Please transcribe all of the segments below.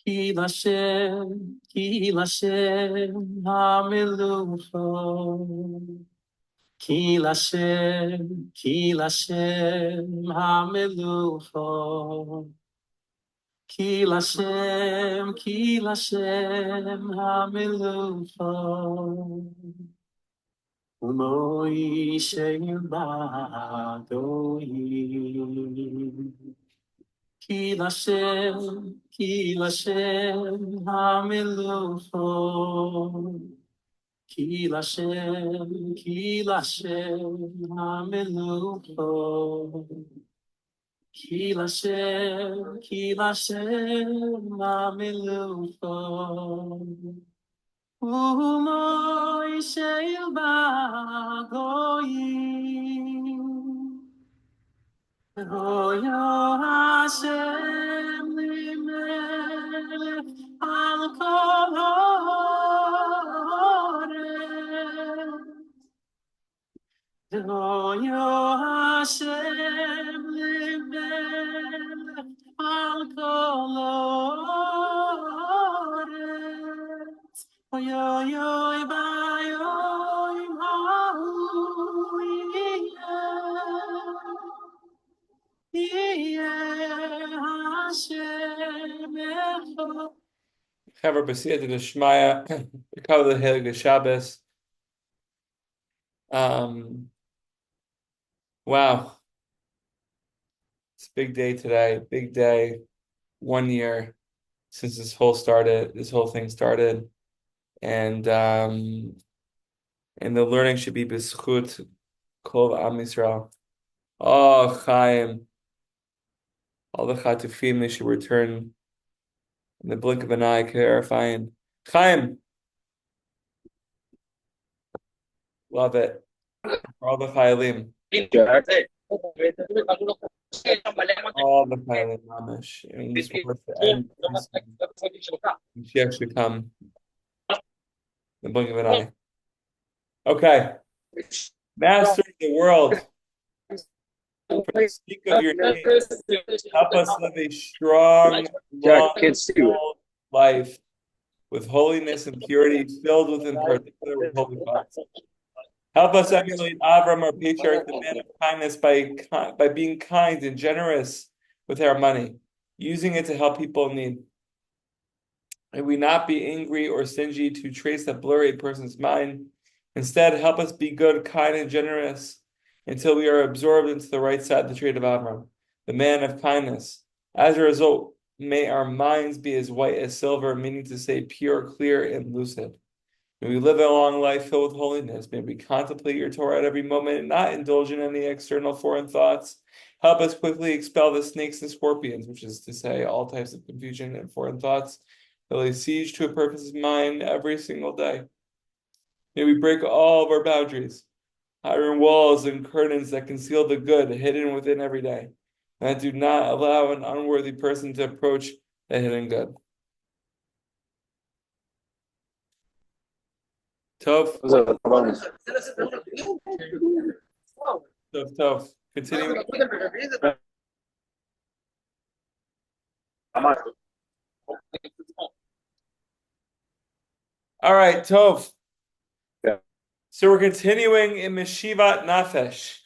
Ki Lashem, Hamilucho. Ki Lashem, Hamilucho. Ki Lashem, Hamilucho. Umoishe Badoim. Ki Lashem, Hamilucho. Ki Lashem, Hamilucho. Ki Lashem, Hamilucho. Umoishe Bagoyim. Hoyo Hashem limelech al kol haaretz. Hoyo Hashem limelech al kol haaretz. Hoyo yo bayoim ha'uyeh. Chaver b'siyat d'shmaya, we cover the Heilige Shabbos. Wow, it's a big day today. Big day. 1 year since this whole thing started, and the learning should be b'schut kol Am Yisrael. Oh, Chaim, all the chatufim, they should return in the blink of an eye, clarifying. Chaim, love it. For all the chayalim. All the chayalim, mamish. And this was the end. She actually come in the blink of an eye. Okay. Master of the world, for the sake of your name, help us live a strong, long life with holiness and purity, filled with, in particular, with holy thoughts. Help us emulate Avram, our patriarch, the man of kindness, by being kind and generous with our money, using it to help people in need. May we not be angry or stingy to trace that blurry person's mind. Instead, help us be good, kind, and generous until we are absorbed into the right side of the trait of Avram, the man of kindness. As a result, may our minds be as white as silver, meaning to say pure, clear, and lucid. May we live a long life filled with holiness. May we contemplate your Torah at every moment and not indulge in any external foreign thoughts. Help us quickly expel the snakes and scorpions, which is to say all types of confusion and foreign thoughts that lay siege to a person's mind every single day. May we break all of our boundaries, iron walls and curtains that conceal the good hidden within every day, and that do not allow an unworthy person to approach the hidden good. Tov. Tov. Continue. All right, Tov. Yeah. So we're continuing in Mashivat Nefesh,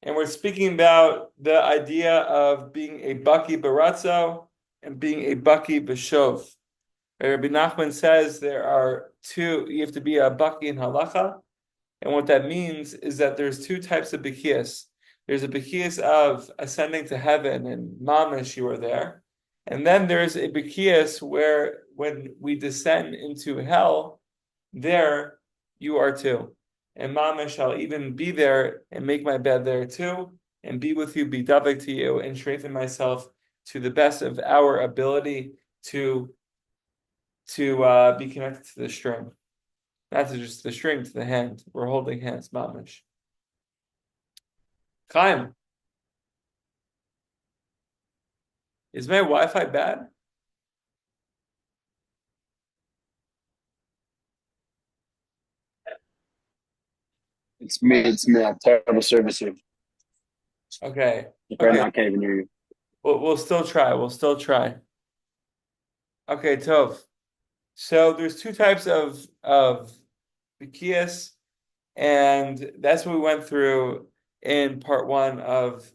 and we're speaking about the idea of being a baki baratzo and being a baki b'shov. Rabbi Nachman says there are two, you have to be a baki in halacha, and what that means is that there's two types of bekiyas. There's a bekiyas of ascending to heaven, and mamash, you are there. And then there's a bekiyas where when we descend into hell, there you are too. And mamash shall even be there and make my bed there too, and be with you, be davik to you, and strengthen myself to the best of our ability to be connected to the string. Not to just the string, to the hand. We're holding hands, mamish. Chaim, is my Wi-Fi bad? It's me. I have terrible service here. Okay. Brandon, Okay. I can't even hear you. We'll still try. We'll still try. Okay, Tov. So there's two types of Bikias, and that's what we went through in part one of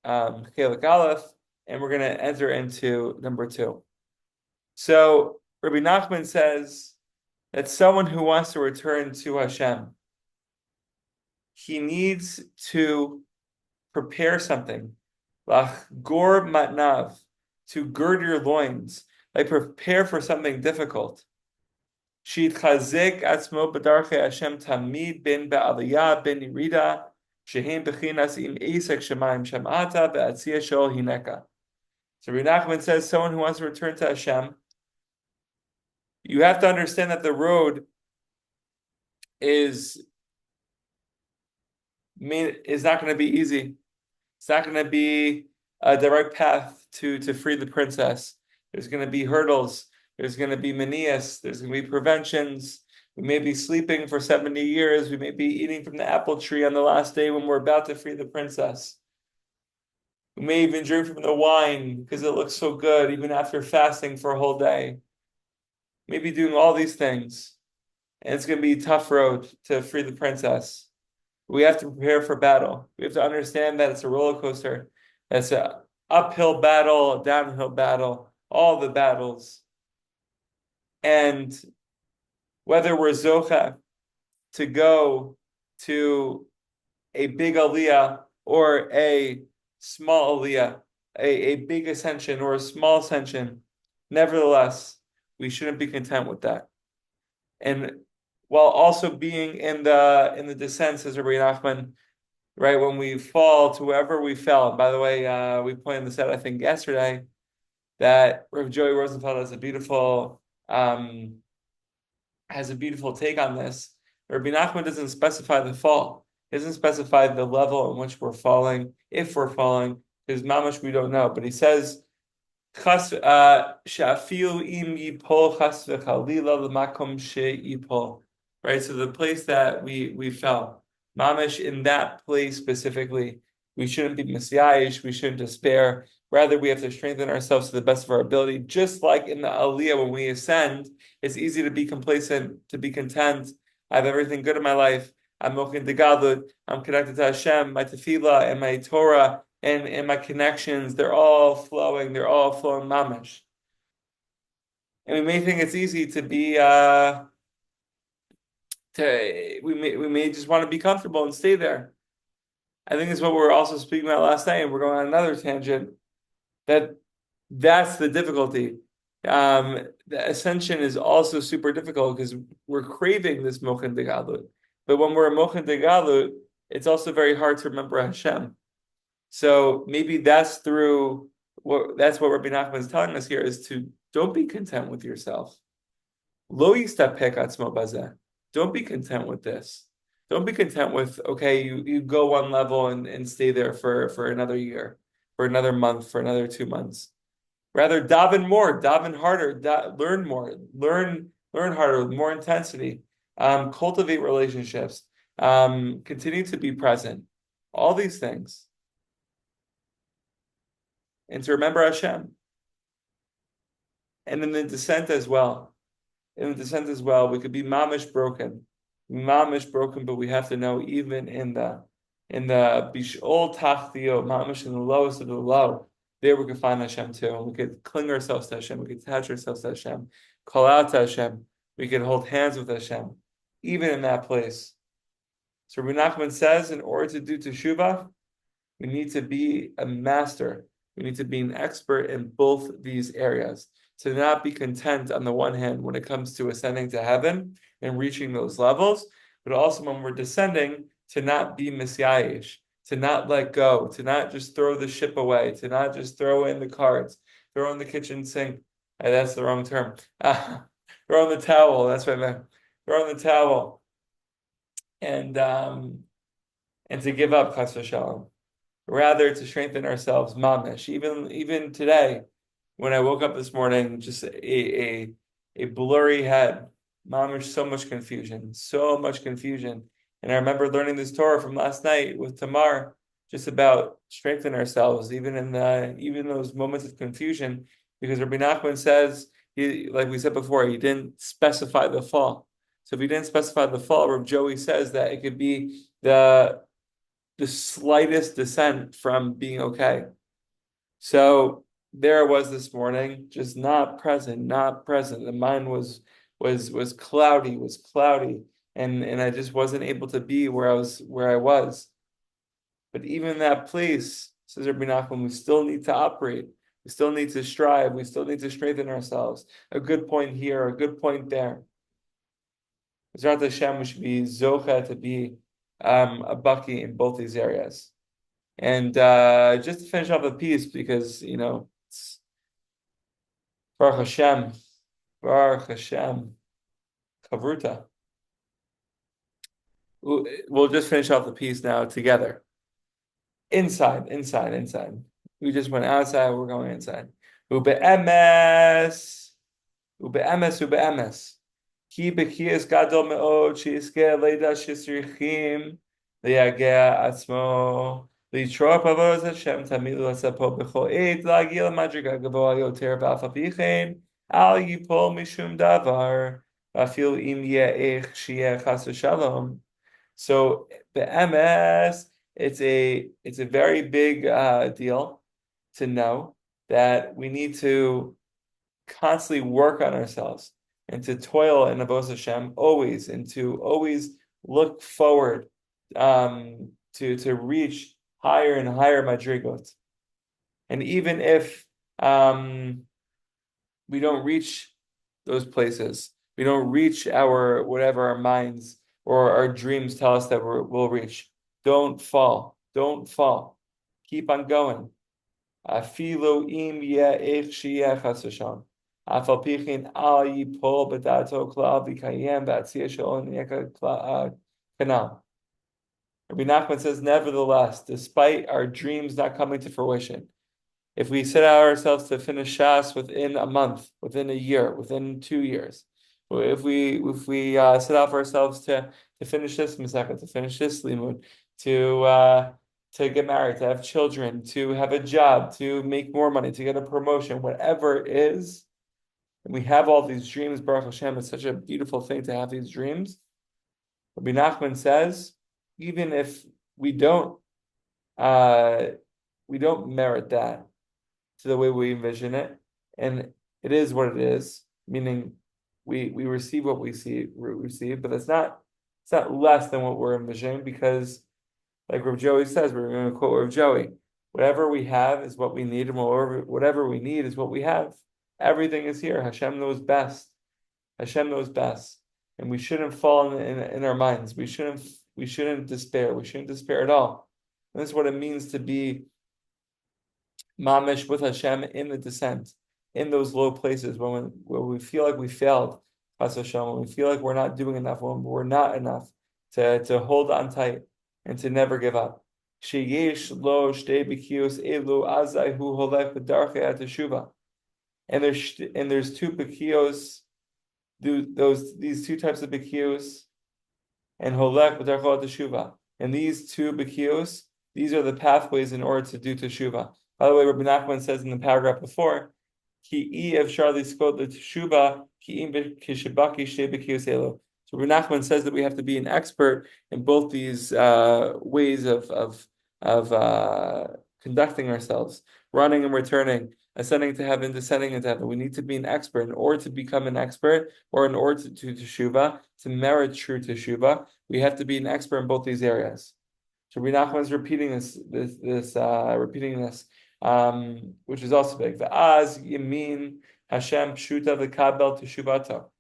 Chelik Aleph, and we're going to enter into number two. So Rabbi Nachman says that someone who wants to return to Hashem, he needs to prepare something. Lach gor matnav, to gird your loins, like prepare for something difficult. Shitchazik atzmo b'darchei Hashem tamid bin ba'aliyah bin yirida, shehem bechinas im esek shemayim shamata be'atzia shol hineka. So Rabbi Nachman says someone who wants to return to Hashem, you have to understand that the road is not going to be easy. It's not going to be a direct path to free the princess. There's going to be hurdles. There's going to be manias. There's going to be preventions. We may be sleeping for 70 years. We may be eating from the apple tree on the last day when we're about to free the princess. We may even drink from the wine because it looks so good, even after fasting for a whole day. Maybe doing all these things. And it's going to be a tough road to free the princess. We have to prepare for battle. We have to understand that it's a roller coaster. It's an uphill battle, a downhill battle, all the battles. And whether we're Zocha to go to a big aliyah or a small aliyah, a big ascension or a small ascension, nevertheless, we shouldn't be content with that. And while also being in the descent, says Rabbi Nachman, right? When we fall to wherever we fell. And by the way, we pointed this out, I think, yesterday, that Rav Joey Rosenfeld has a beautiful take on this. Rabbi Nachman doesn't specify the fall. He doesn't specify the level in which we're falling, if we're falling, because mamash we don't know. But he says, Shafiu im yipol chas v'chalila l'makom she'yipol. Right, so the place that we fell, mamish, in that place specifically, we shouldn't be misyayish, we shouldn't despair. Rather, we have to strengthen ourselves to the best of our ability. Just like in the aliyah, when we ascend, it's easy to be complacent, to be content. I have everything good in my life. I'm mokin de gadlut. I'm connected to Hashem, my tefillah, and my Torah, and my connections. They're all flowing. They're all flowing mamish. And we may think it's easy to be we may just want to be comfortable and stay there. I think it's what we were also speaking about last night, and we're going on another tangent. That's the difficulty. The ascension is also super difficult because we're craving this mochen de galut. But when we're a mochen de galut, it's also very hard to remember Hashem. So maybe that's what Rabbi Nachman is telling us here, is to don't be content with yourself. Lo yistapek atzmo bazeh. Don't be content with this. Don't be content with, okay, you go one level and stay there for another year, for another month, for another 2 months. Rather, daven more, daven harder, learn more, learn harder with more intensity. Cultivate relationships. Continue to be present. All these things. And to remember Hashem. And in the descent as well. We could be mamish broken. But we have to know, even in the bishol tachtiyo, mamish, in the lowest of the low, there we could find Hashem too. And we could cling ourselves to Hashem. We could attach ourselves to Hashem. Call out to Hashem. We could hold hands with Hashem, even in that place. So Rabbi Nachman says, in order to do teshuvah, we need to be a master. We need to be an expert in both these areas. To not be content on the one hand when it comes to ascending to heaven and reaching those levels, but also when we're descending, to not be misyayish, to not let go, to not just throw the ship away, to not just throw in the cards, throw in the kitchen sink. That's the wrong term. Throw in the towel. That's what I meant. Throw in the towel, and to give up, chas v'shalom. Rather, to strengthen ourselves, mamish. Even today, when I woke up this morning, just a blurry head, mamish, so much confusion. And I remember learning this Torah from last night with Tamar, just about strengthen ourselves, even in those moments of confusion, because Rabbi Nachman says, like we said before, he didn't specify the fall. So if he didn't specify the fall, Rabbi Joey says that it could be the slightest descent from being okay. So there I was this morning, just not present, not present. The mind was cloudy, and I just wasn't able to be where I was. But even in that place, says Rabbi Nachman, we still need to operate. We still need to strive. We still need to strengthen ourselves. A good point here, a good point there. Zrat Hashem, we should be zocha to be a bucky in both these areas. And just to finish off the piece, because it's Baruch Hashem, Kavruta. We'll just finish off the piece now together. Inside. We just went outside, we're going inside. Ube'emes. Ki b'kiyas gadol me'od she'izkeh leida shesrichim liyageh atzmo litroch b'avodas Hashem tamidu l'sapo b'chol eit l'agil madriga gavoa yoter v'af apichein al yipol mishum davar v'afil im ye'ech shi'eh chas v'shalom. So the MS, it's a very big deal to know that we need to constantly work on ourselves and to toil in Avodas Hashem always, and to always look forward to reach higher and higher madrigot. And even if we don't reach those places, we don't reach whatever our minds or our dreams tell us that we'll reach. Don't fall. Keep on going. Afilu im ye'ech shi'eh chas v'shalom. Afal pichin al yipol b'dato klal v'kayem v'atziyah shalom niyeka kanal. Rabbi Nachman says, nevertheless, despite our dreams not coming to fruition, if we set out ourselves to finish Shas within a month, within a year, within 2 years, if we set out for ourselves to finish this Masechah, to finish this limud, to get married, to have children, to have a job, to make more money, to get a promotion, whatever it is, and we have all these dreams, Baruch Hashem, it's such a beautiful thing to have these dreams. Rabbi Nachman says, even if we don't merit that to the way we envision it, and it is what it is, meaning we receive what we receive, but it's not less than what we're envisioning, because like Rav Joey says, we're going to quote Rav Joey, whatever we have is what we need, and whatever we need is what we have. Everything is here. Hashem knows best. And we shouldn't fall in our minds. We shouldn't despair. We shouldn't despair at all. And this is what it means to be mamish with Hashem in the descent, in those low places when we feel like we failed, Hashem, when we feel like we're not doing enough, when we're not enough, to hold on tight and to never give up. Sheyesh lo shtei b'kiyos elu azai hu holech b'darchei ateshuva. And there's two b'kiyos, these two types of b'kiyos, and holech b'darchei ateshuva. And these two b'kiyos, these are the pathways in order to do teshuva. By the way, Rabbi Nachman says in the paragraph before, Ki efshar liskot l'teshuva ki im k'shebaki shtei b'kiyos elu. So Rabbi Nachman says that we have to be an expert in both these ways of conducting ourselves, running and returning, ascending to heaven, descending into heaven. We need to be an expert in order to become an expert, or in order to teshuva, to merit true teshuva. We have to be an expert in both these areas. So Rabbi Nachman is repeating this, which is also big. V'az yamin Hashem pshuta v'kabel teshuvato.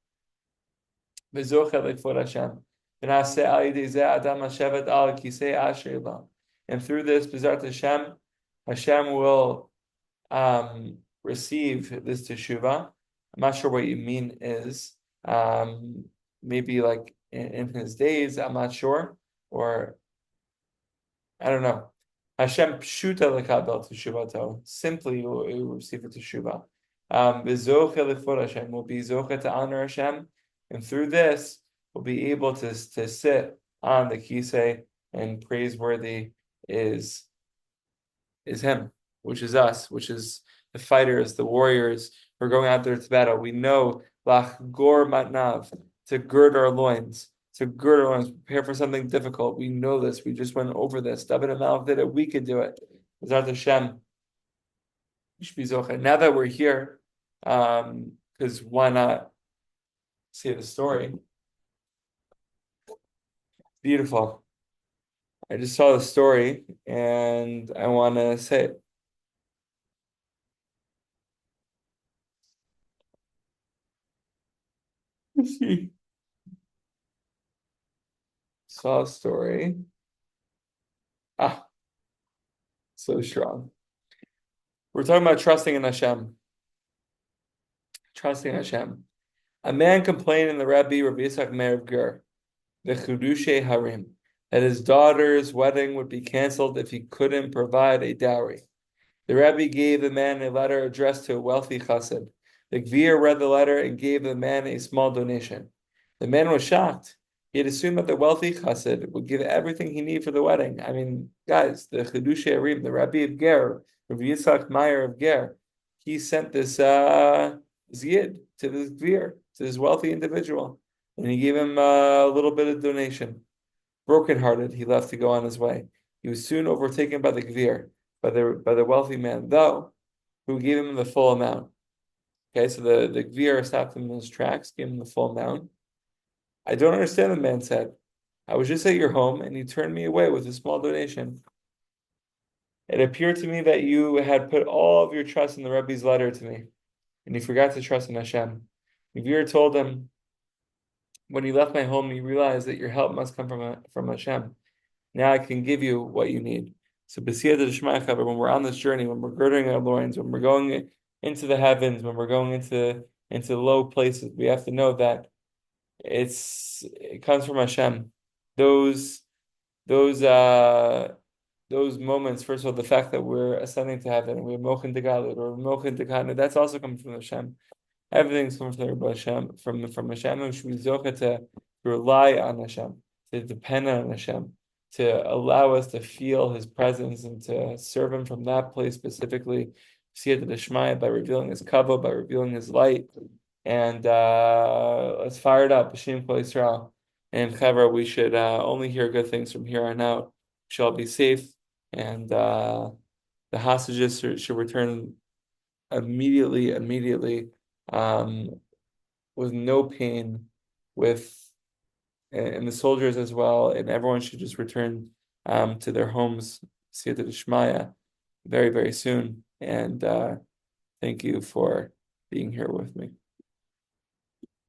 V'zocha l'kvod Hashem. V'naseh al yidei zeh adam Mashivat al kisei asher lo. And through this, B'ezrat Hashem will receive this teshuva. I'm not sure what you mean is maybe like in his days. I'm not sure, or I don't know. Hashem pshuta lekabel teshuvato. Simply, will receive a teshuva. V'zocha l'kvod Hashem, will be zocha to honor Hashem, and through this, we'll be able to sit on the kisei, and praiseworthy is is him, which is us, which is the fighters, the warriors who are going out there to battle. We know lach gor matnav, to gird our loins, prepare for something difficult. We know this. We just went over this. David and Malach did it. We could do it. Bezrat Hashem. Now that we're here, because why not say the story? Beautiful. I just saw the story and I want to say it. Let's see. Saw a story. So strong. We're talking about trusting in Hashem. Trusting in Hashem. A man complained in the Rabbi Yitzchak Meir of Ger, the Chidushe Harim, that his daughter's wedding would be canceled if he couldn't provide a dowry. The Rabbi gave the man a letter addressed to a wealthy chassid. The Gvir read the letter and gave the man a small donation. The man was shocked. He had assumed that the wealthy chassid would give everything he needed for the wedding. I mean, guys, the Chidushe Harim, the Rabbi of Ger, Rabbi Yitzchak Meir of Ger, he sent this ziyid to this Gvir, to this wealthy individual, and he gave him a little bit of donation. Brokenhearted, he left to go on his way. He was soon overtaken by the Gvir, by the wealthy man, though, who gave him the full amount. Okay, so the Gvir stopped him in his tracks, gave him the full amount. I don't understand, the man said. I was just at your home, and you turned me away with a small donation. It appeared to me that you had put all of your trust in the Rebbe's letter to me, and you forgot to trust in Hashem. The Gvir told him, when you left my home, you realized that your help must come from Hashem. Now I can give you what you need. So b'siyata d'shmaya, when we're on this journey, when we're girding our loins, when we're going into the heavens, when we're going into low places, we have to know that it comes from Hashem. Those moments, first of all, the fact that we're ascending to heaven, we're mochin to Galut or mochin to Kana, that's also coming from Hashem. Everything's coming from Hashem, from Hashem, and we should be zocheh to rely on Hashem, to depend on Hashem, to allow us to feel His presence and to serve Him from that place specifically. Siyata d'shmaya, by revealing His kavod, by revealing His light, and let's fire it up, B'shem Kol Yisrael. And Chevra, we should only hear good things from here on out. We shall be safe, and the hostages should return immediately, with no pain, and the soldiers as well, and everyone should just return to their homes, Siyata d'shmaya, very, very soon. And thank you for being here with me.